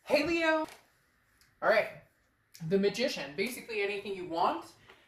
Hey Leo! All right, the Magician. Basically anything you want,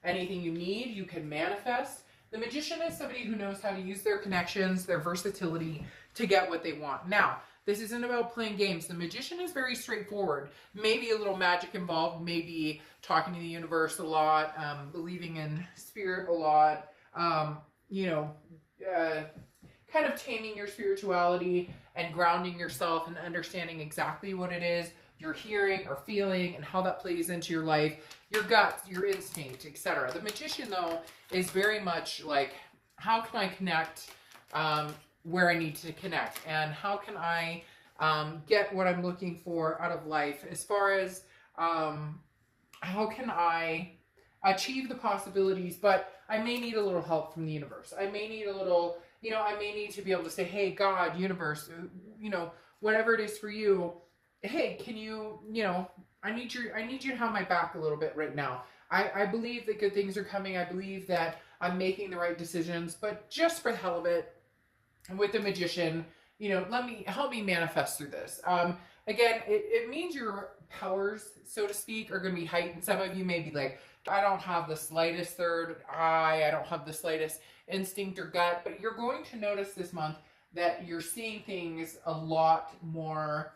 anything you need, you can manifest. The Magician is somebody who knows how to use their connections, their versatility to get what they want. Now, this isn't about playing games. The Magician is very straightforward. Maybe a little magic involved, maybe talking to the universe a lot, believing in spirit a lot, you know, kind of taming your spirituality and grounding yourself and understanding exactly what it is you're hearing or feeling and how that plays into your life, your gut, your instinct, etc. The Magician, though, is very much like, how can I connect where I need to connect? And how can I get what I'm looking for out of life? As far as how can I achieve the possibilities, but I may need a little help from the universe. I may need a little, I may need to be able to say, hey, God, universe, whatever it is for you, hey, can you, I need you to have my back a little bit right now. I believe that good things are coming. I believe that I'm making the right decisions, but just for the hell of it, with the Magician, help me manifest through this. Again, it means your powers, so to speak, are going to be heightened. Some of you may be like, I don't have the slightest third eye. I don't have the slightest instinct or gut, but you're going to notice this month that you're seeing things a lot more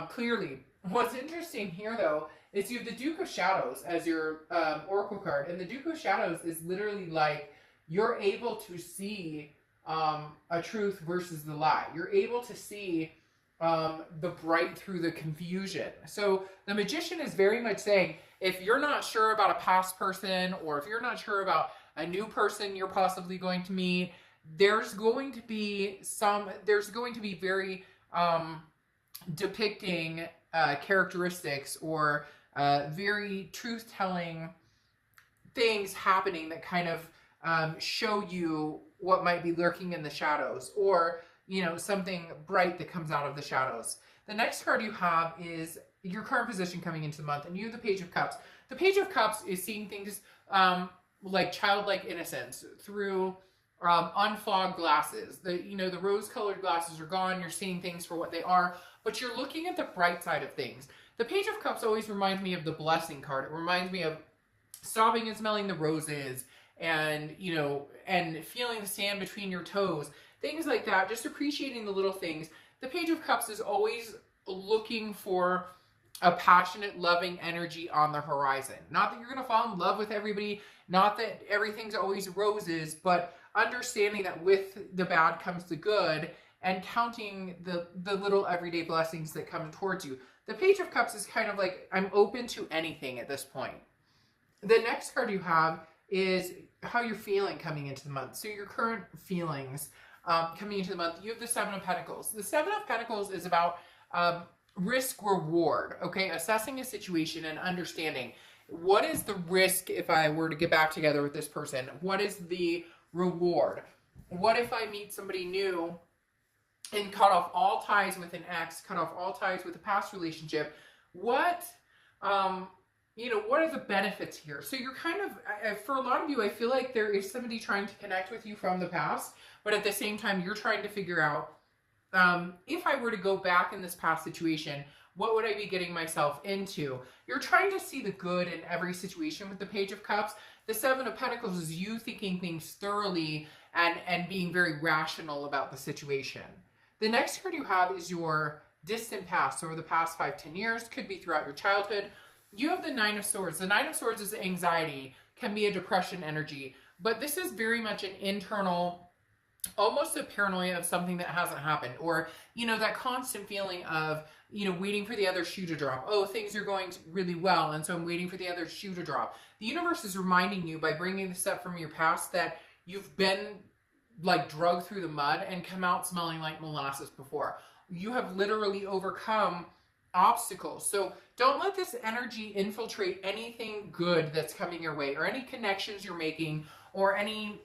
clearly. What's interesting here, though, is you have the Duke of Shadows as your oracle card, and the Duke of Shadows is literally like you're able to see a truth versus the lie. You're able to see the bright through the confusion. So the Magician is very much saying, if you're not sure about a past person, or if you're not sure about a new person you're possibly going to meet, there's going to be very depicting characteristics or very truth-telling things happening that kind of show you what might be lurking in the shadows, or something bright that comes out of the shadows. The next card you have is your current position coming into the month, and you have the Page of Cups. The Page of Cups is seeing things like childlike innocence through unfogged glasses. The rose-colored glasses are gone. You're seeing things for what they are, but you're looking at the bright side of things. The Page of Cups always reminds me of the Blessing card. It reminds me of stopping and smelling the roses, and and feeling the sand between your toes, things like that. Just appreciating the little things. The Page of Cups is always looking for a passionate, loving energy on the horizon. Not that you're going to fall in love with everybody, not that everything's always roses, but understanding that with the bad comes the good, and counting the little everyday blessings that come towards you. The Page of Cups is kind of like, I'm open to anything at this point. The next card you have is how you're feeling coming into the month. So your current feelings coming into the month. You have the Seven of Pentacles. The Seven of Pentacles is about risk reward, okay? Assessing a situation and understanding, what is the risk if I were to get back together with this person? What is the reward? What if I meet somebody new and cut off all ties with an ex, cut off all ties with a past relationship? What are the benefits here? So you're kind of, for a lot of you, I feel like there is somebody trying to connect with you from the past, but at the same time, you're trying to figure out, if I were to go back in this past situation, what would I be getting myself into? You're trying to see the good in every situation with the Page of Cups. The Seven of Pentacles is you thinking things thoroughly and being very rational about the situation. The next card you have is your distant past, so over the past 5-10 years, could be throughout your childhood. You have the Nine of Swords. The Nine of Swords is anxiety, can be a depression energy, but this is very much an internal, almost a paranoia of something that hasn't happened, or that constant feeling of waiting for the other shoe to drop. Oh, things are going really well, and so I'm waiting for the other shoe to drop. The universe is reminding you by bringing this up from your past that you've been like drugged through the mud and come out smelling like molasses before. You have literally overcome obstacles. So don't let this energy infiltrate anything good that's coming your way, or any connections you're making, or any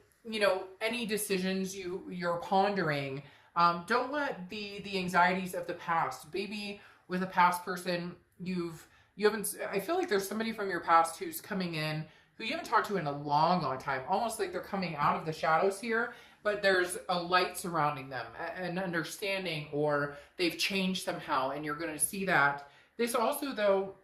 decisions you're pondering. Don't let the anxieties of the past, maybe with a past person you haven't, I feel like there's somebody from your past who's coming in who you haven't talked to in a long, long time, almost like they're coming out of the shadows here, but there's a light surrounding them, an understanding, or they've changed somehow, and you're going to see that This also, though,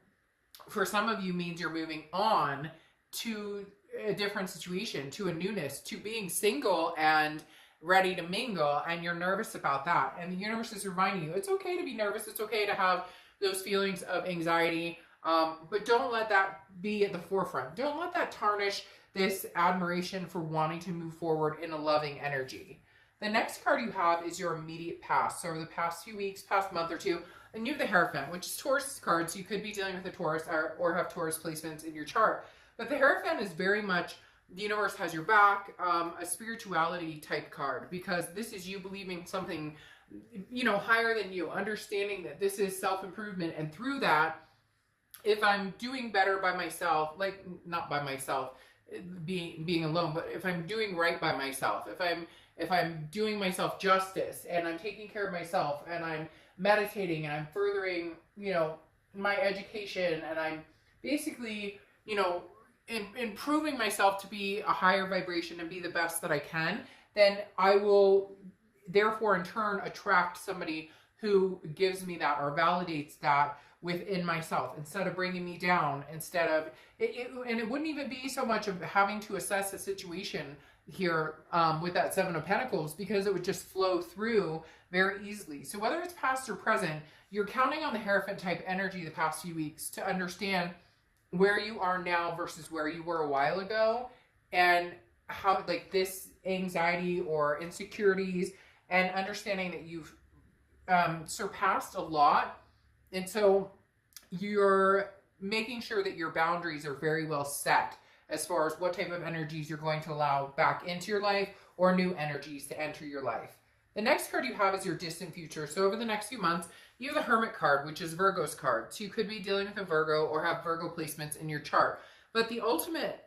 for some of you means you're moving on to a different situation, to a newness, to being single and ready to mingle, and you're nervous about that. And the universe is reminding you, it's okay to be nervous. It's okay to have those feelings of anxiety, but don't let that be at the forefront. Don't let that tarnish this admiration for wanting to move forward in a loving energy. The next card you have is your immediate past. So over the past few weeks, past month or two, and you have the Hierophant, which is Taurus card, so you could be dealing with a Taurus or have Taurus placements in your chart. But the Hierophant is very much, the universe has your back, a spirituality type card, because this is you believing something, you know, higher than you, understanding that this is self-improvement, and through that, if I'm doing better by myself, like not by myself, being alone, but if I'm doing right by myself, if I'm doing myself justice, and I'm taking care of myself, and I'm meditating, and I'm furthering, you know, my education, and I'm basically, you know, improving myself to be a higher vibration and be the best that I can, then I will therefore in turn attract somebody who gives me that or validates that within myself, instead of bringing me down, instead of and it wouldn't even be so much of having to assess the situation here with that Seven of Pentacles, because it would just flow through very easily. So whether it's past or present, you're counting on the Hierophant type energy the past few weeks to understand where you are now versus where you were a while ago, and how, like, this anxiety or insecurities, and understanding that you've surpassed a lot. And so you're making sure that your boundaries are very well set as far as what type of energies you're going to allow back into your life, or new energies to enter your life. The next card you have is your distant future. So over the next few months, you have the Hermit card, which is Virgo's card. So you could be dealing with a Virgo or have Virgo placements in your chart. But the ultimate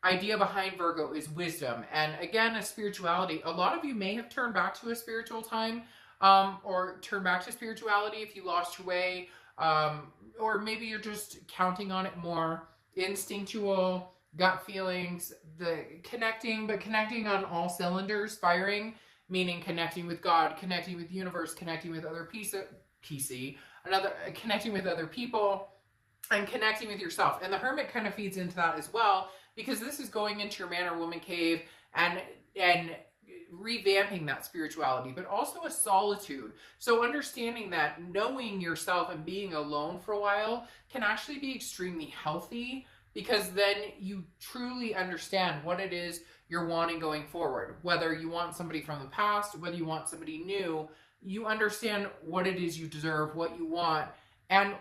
idea behind Virgo is wisdom. And again, a spirituality. A lot of you may have turned back to a spiritual time, or turned back to spirituality if you lost your way, or maybe you're just counting on it more. Instinctual, gut feelings, the connecting, but connecting on all cylinders, firing, meaning connecting with God, connecting with the universe, connecting with other connecting with other people, and connecting with yourself. And the Hermit kind of feeds into that as well, because this is going into your man or woman cave and revamping that spirituality, but also a solitude. So understanding that knowing yourself and being alone for a while can actually be extremely healthy, because then you truly understand what it is you're wanting going forward. Whether you want somebody from the past, whether you want somebody new, you understand what it is you deserve, what you want, and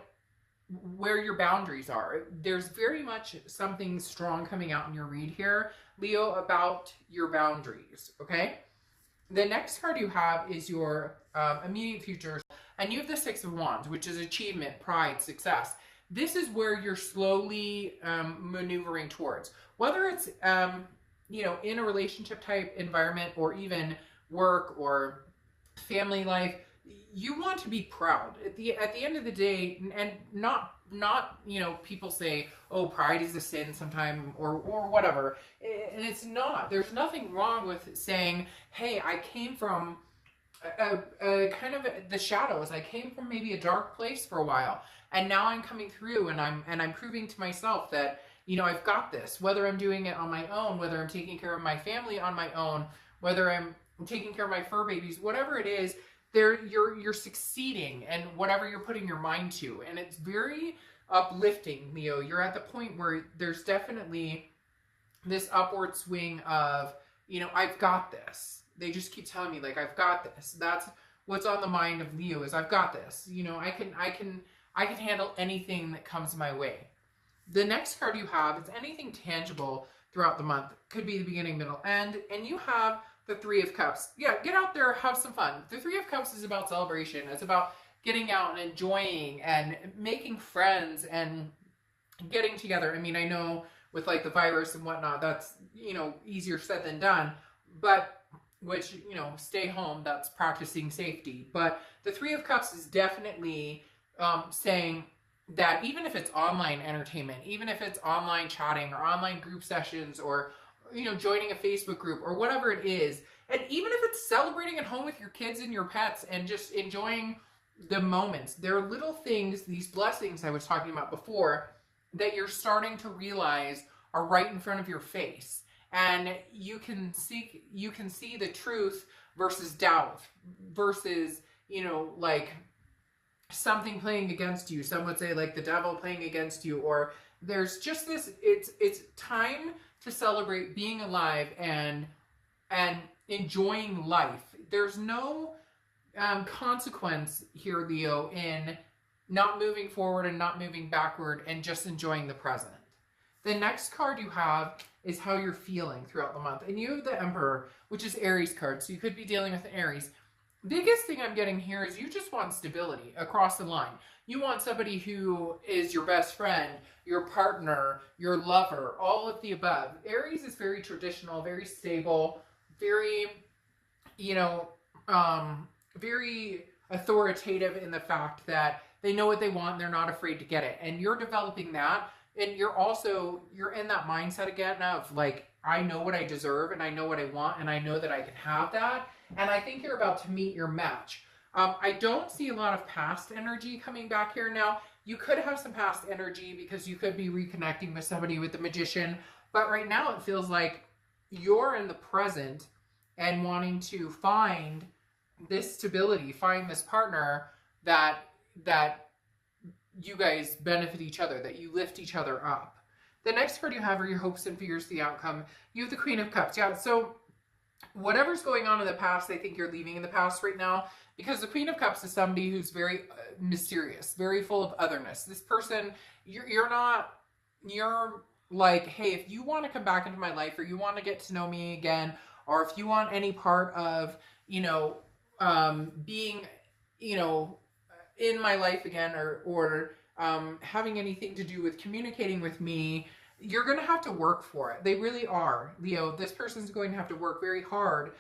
where your boundaries are. There's very much something strong coming out in your read here, Leo, about your boundaries, okay? The next card you have is your immediate future, and you have the Six of Wands, which is achievement, pride, success. This is where you're slowly maneuvering towards. Whether it's, you know, in a relationship type environment, or even work or family life, you want to be proud at the end of the day, and not you know, people say, oh, pride is a sin sometime, or whatever, and it's not. There's nothing wrong with saying, hey, I came from a kind of the shadows. I came from maybe a dark place for a while, and now I'm coming through, and I'm proving to myself that, you know, I've got this. Whether I'm doing it on my own, whether I'm taking care of my family on my own, whether I'm taking care of my fur babies, whatever it is, you're succeeding, and whatever you're putting your mind to. And it's very uplifting, Leo. You're at the point where there's definitely this upward swing of, you know, I've got this. They just keep telling me, like, I've got this. That's what's on the mind of Leo, is I've got this. You know, I can handle anything that comes my way. The next card you have is anything tangible throughout the month. Could be the beginning, middle, end. And you have the Three of Cups. Yeah, get out there, have some fun. The Three of Cups is about celebration. It's about getting out and enjoying and making friends and getting together. I mean, I know with, like, the virus and whatnot, that's, you know, easier said than done. But, which, you know, stay home, that's practicing safety. But the Three of Cups is definitely saying that even if it's online entertainment, even if it's online chatting or online group sessions, or, you know, joining a Facebook group or whatever it is, and even if it's celebrating at home with your kids and your pets and just enjoying the moments. There are little things, these blessings I was talking about before, that you're starting to realize are right in front of your face. And you can see the truth versus doubt versus, you know, like something playing against you. Some would say like the devil playing against you, or there's just this, it's time to celebrate being alive and enjoying life. There's no consequence here, Leo, in not moving forward and not moving backward and just enjoying the present. The next card you have is how you're feeling throughout the month. And you have the Emperor, which is Aries card. So you could be dealing with Aries. Biggest thing I'm getting here is you just want stability across the line. You want somebody who is your best friend, your partner, your lover, all of the above. Aries is very traditional, very stable, very, you know, very authoritative in the fact that they know what they want and they're not afraid to get it. And you're developing that. And you're in that mindset again of like, I know what I deserve and I know what I want and I know that I can have that. And I think you're about to meet your match. I don't see a lot of past energy coming back here now. You could have some past energy because you could be reconnecting with somebody with the Magician. But right now it feels like you're in the present and wanting to find this stability, find this partner that you guys benefit each other, that you lift each other up. The next card you have are your hopes and fears, the outcome. You have the Queen of Cups. Yeah, so whatever's going on in the past, I think you're leaving in the past right now, because the Queen of Cups is somebody who's very mysterious, very full of otherness. This person, you're like, hey, if you want to come back into my life, or you want to get to know me again, or if you want any part of, you know, being, you know, in my life again, or having anything to do with communicating with me, you're going to have to work for it. They really are, Leo. This person's going to have to work very hard,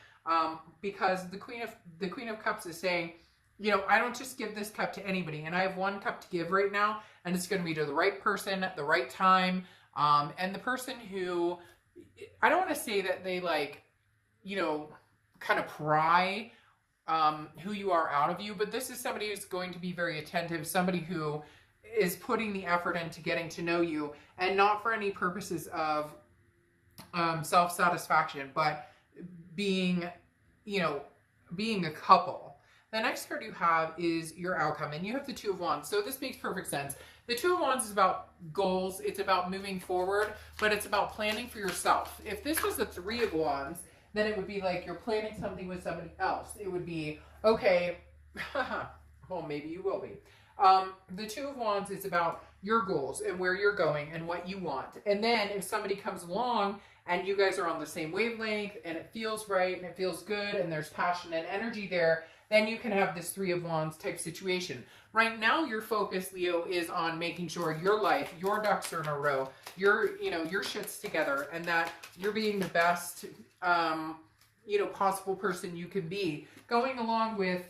because the Queen of Cups is saying, you know, I don't just give this cup to anybody, and I have one cup to give right now, and it's going to be to the right person at the right time, and the person who, I don't want to say that they, like, you know, kind of pry who you are out of you, but this is somebody who's going to be very attentive, somebody who is putting the effort into getting to know you, and not for any purposes of self-satisfaction, but being, you know, being a couple. The next card you have is your outcome, and you have the Two of Wands. So this makes perfect sense. The Two of Wands is about goals, it's about moving forward, but it's about planning for yourself. If this was the Three of Wands, then it would be like you're planning something with somebody else. It would be, okay, well, maybe you will be. The Two of Wands is about your goals and where you're going and what you want. And then if somebody comes along and you guys are on the same wavelength and it feels right and it feels good and there's passion and energy there, then you can have this Three of Wands type situation. Right now, your focus, Leo, is on making sure your life, your ducks are in a row, your shit's together, and that you're being the best, you know, possible person you can be. Going along with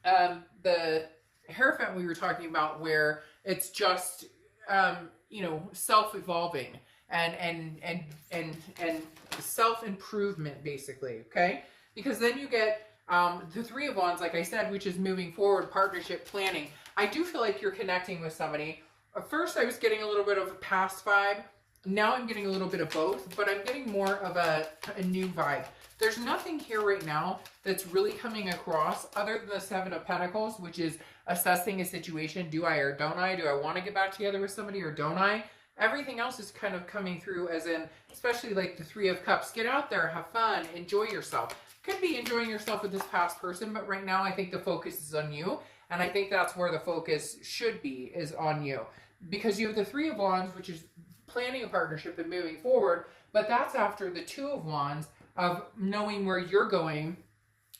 the Hierophant we were talking about, where it's just, you know, self-evolving and self-improvement, basically, okay? Because then you get the Three of Wands, like I said, which is moving forward, partnership, planning. I do feel like you're connecting with somebody. At first, I was getting a little bit of a past vibe. Now I'm getting a little bit of both, but I'm getting more of a new vibe. There's nothing here right now that's really coming across other than the Seven of Pentacles, which is assessing a situation. Do I or don't I? Do I want to get back together with somebody or don't I? Everything else is kind of coming through as in, especially like the Three of Cups. Get out there, have fun, enjoy yourself. Could be enjoying yourself with this past person, but right now I think the focus is on you. And I think that's where the focus should be, is on you. Because you have the Three of Wands, which is planning a partnership and moving forward, but that's after the Two of Wands of knowing where you're going,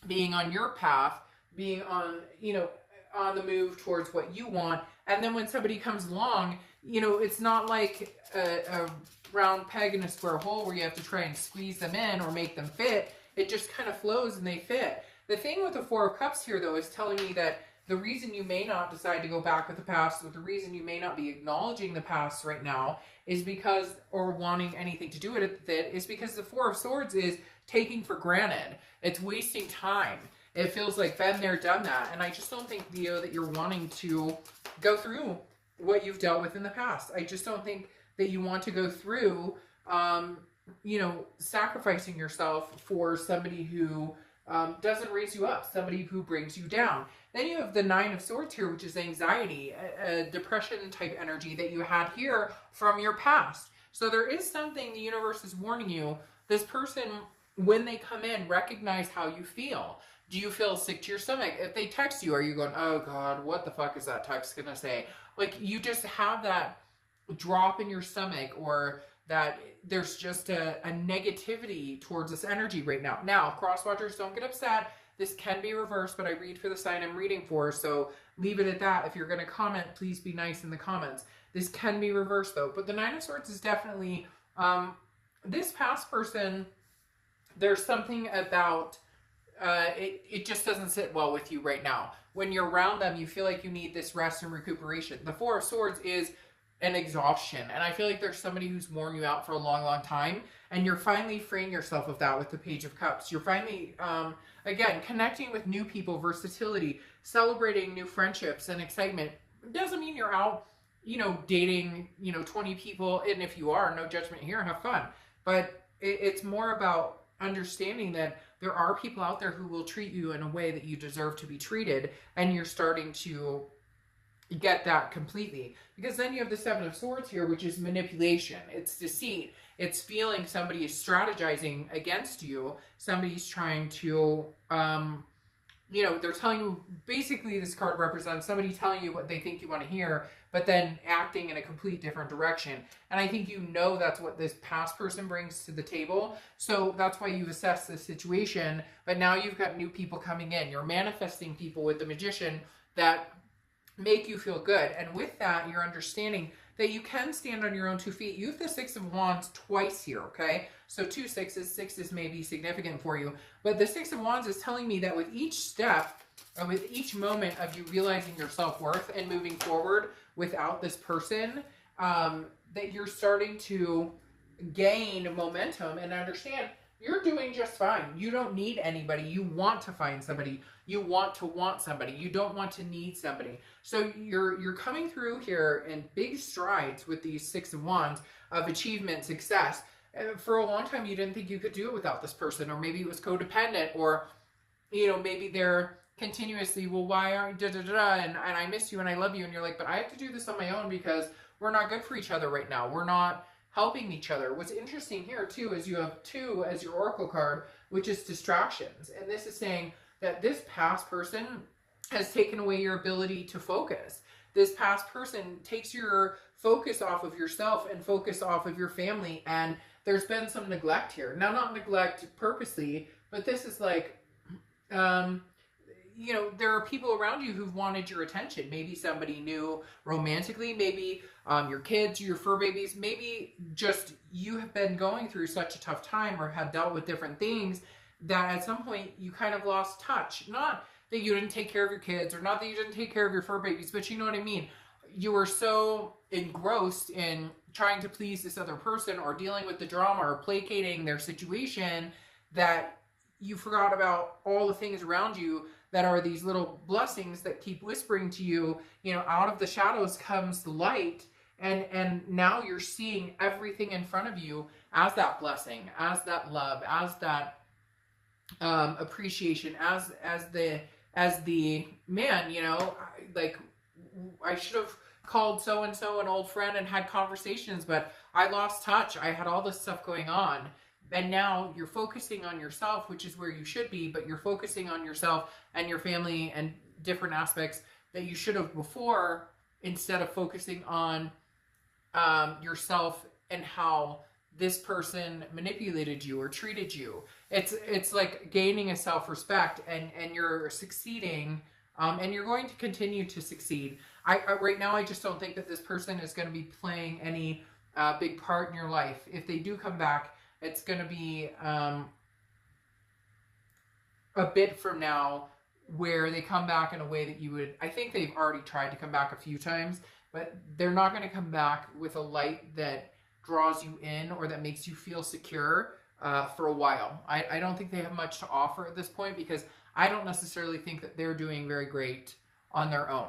being on your path, being on, you know, on the move towards what you want. And then when somebody comes along, you know, it's not like a round peg in a square hole where you have to try and squeeze them in or make them fit. It just kind of flows and they fit. The thing with the Four of Cups here, though, is telling me that the reason you may not decide to go back with the past, or the reason you may not be acknowledging the past right now, is because, or wanting anything to do with it, is because the Four of Swords is taking for granted. It's wasting time. It feels like been there, done that. And I just don't think, Leo, that you're wanting to go through what you've dealt with in the past. I just don't think that you want to go through, you know, sacrificing yourself for somebody who doesn't raise you up, somebody who brings you down. Then you have the Nine of Swords here, which is anxiety, a depression type energy that you had here from your past. So there is something the universe is warning you. This person, when they come in, recognize how you feel. Do you feel sick to your stomach? If they text you, are you going, oh God, what the fuck is that text gonna say? Like, you just have that drop in your stomach, or that there's just a negativity towards this energy right now. Now, cross watchers, don't get upset. This can be reversed, but I read for the sign I'm reading for, so leave it at that. If you're going to comment, please be nice in the comments. This can be reversed, though. But the Nine of Swords is definitely, this past person, there's something about, it just doesn't sit well with you right now. When you're around them, you feel like you need this rest and recuperation. The Four of Swords is an exhaustion, and I feel like there's somebody who's worn you out for a long, long time, and you're finally freeing yourself of that with the Page of Cups. You're finally, again, connecting with new people, versatility, celebrating new friendships and excitement. It doesn't mean you're out, you know, dating, you know, 20 people, and if you are, no judgment here, have fun. But it's more about understanding that there are people out there who will treat you in a way that you deserve to be treated, and you're starting to get that completely. Because then you have the Seven of Swords here, which is manipulation. It's deceit. It's feeling somebody is strategizing against you. Somebody's trying to, you know, they're telling you, basically this card represents somebody telling you what they think you want to hear, but then acting in a complete different direction. And I think you know that's what this past person brings to the table. So that's why you've assessed this situation. But now you've got new people coming in. You're manifesting people with the Magician that make you feel good. And with that, you're understanding that you can stand on your own 2 feet. You have the Six of Wands twice here, okay? So 2 sixes, sixes may be significant for you. But the Six of Wands is telling me that with each step, or with each moment of you realizing your self-worth and moving forward without this person, that you're starting to gain momentum and understand you're doing just fine. You don't need anybody. You want to find somebody. You want somebody. You don't want to need somebody. So you're coming through here in big strides with these Six of Wands of achievement, success. For a long time, you didn't think you could do it without this person, or maybe it was codependent, or, you know, maybe they're continuously, well, why aren't and I miss you and I love you, and you're like, but I have to do this on my own because we're not good for each other right now. We're not helping each other. What's interesting here too is you have 2 as your oracle card, which is distractions. And this is saying that this past person has taken away your ability to focus. This past person takes your focus off of yourself and focus off of your family. And there's been some neglect here. Now, not neglect purposely, but this is like, you know, there are people around you who've wanted your attention. Maybe somebody new romantically, maybe your kids, your fur babies, maybe just you have been going through such a tough time or have dealt with different things that at some point you kind of lost touch. Not that you didn't take care of your kids, or not that you didn't take care of your fur babies, but you know what I mean. You were so engrossed in trying to please this other person, or dealing with the drama, or placating their situation, that you forgot about all the things around you that are these little blessings that keep whispering to you, you know, out of the shadows comes the light. And now you're seeing everything in front of you as that blessing, as that love, as that appreciation, as the man, you know, like, I should have called so-and-so an old friend and had conversations, but I lost touch. I had all this stuff going on. And now you're focusing on yourself, which is where you should be, but you're focusing on yourself and your family and different aspects that you should have before, instead of focusing on yourself and how this person manipulated you or treated you. It's like gaining a self-respect, and you're succeeding, and you're going to continue to succeed. Right now, I just don't think that this person is going to be playing any big part in your life. If they do come back, it's going to be a bit from now, where they come back in a way that you would, I think they've already tried to come back a few times, but they're not going to come back with a light that draws you in or that makes you feel secure for a while. I don't think they have much to offer at this point, because I don't necessarily think that they're doing very great on their own.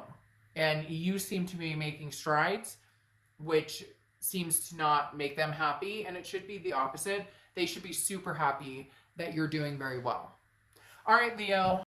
And you seem to be making strides, which seems to not make them happy. And it should be the opposite. They should be super happy that you're doing very well. All right, Leo.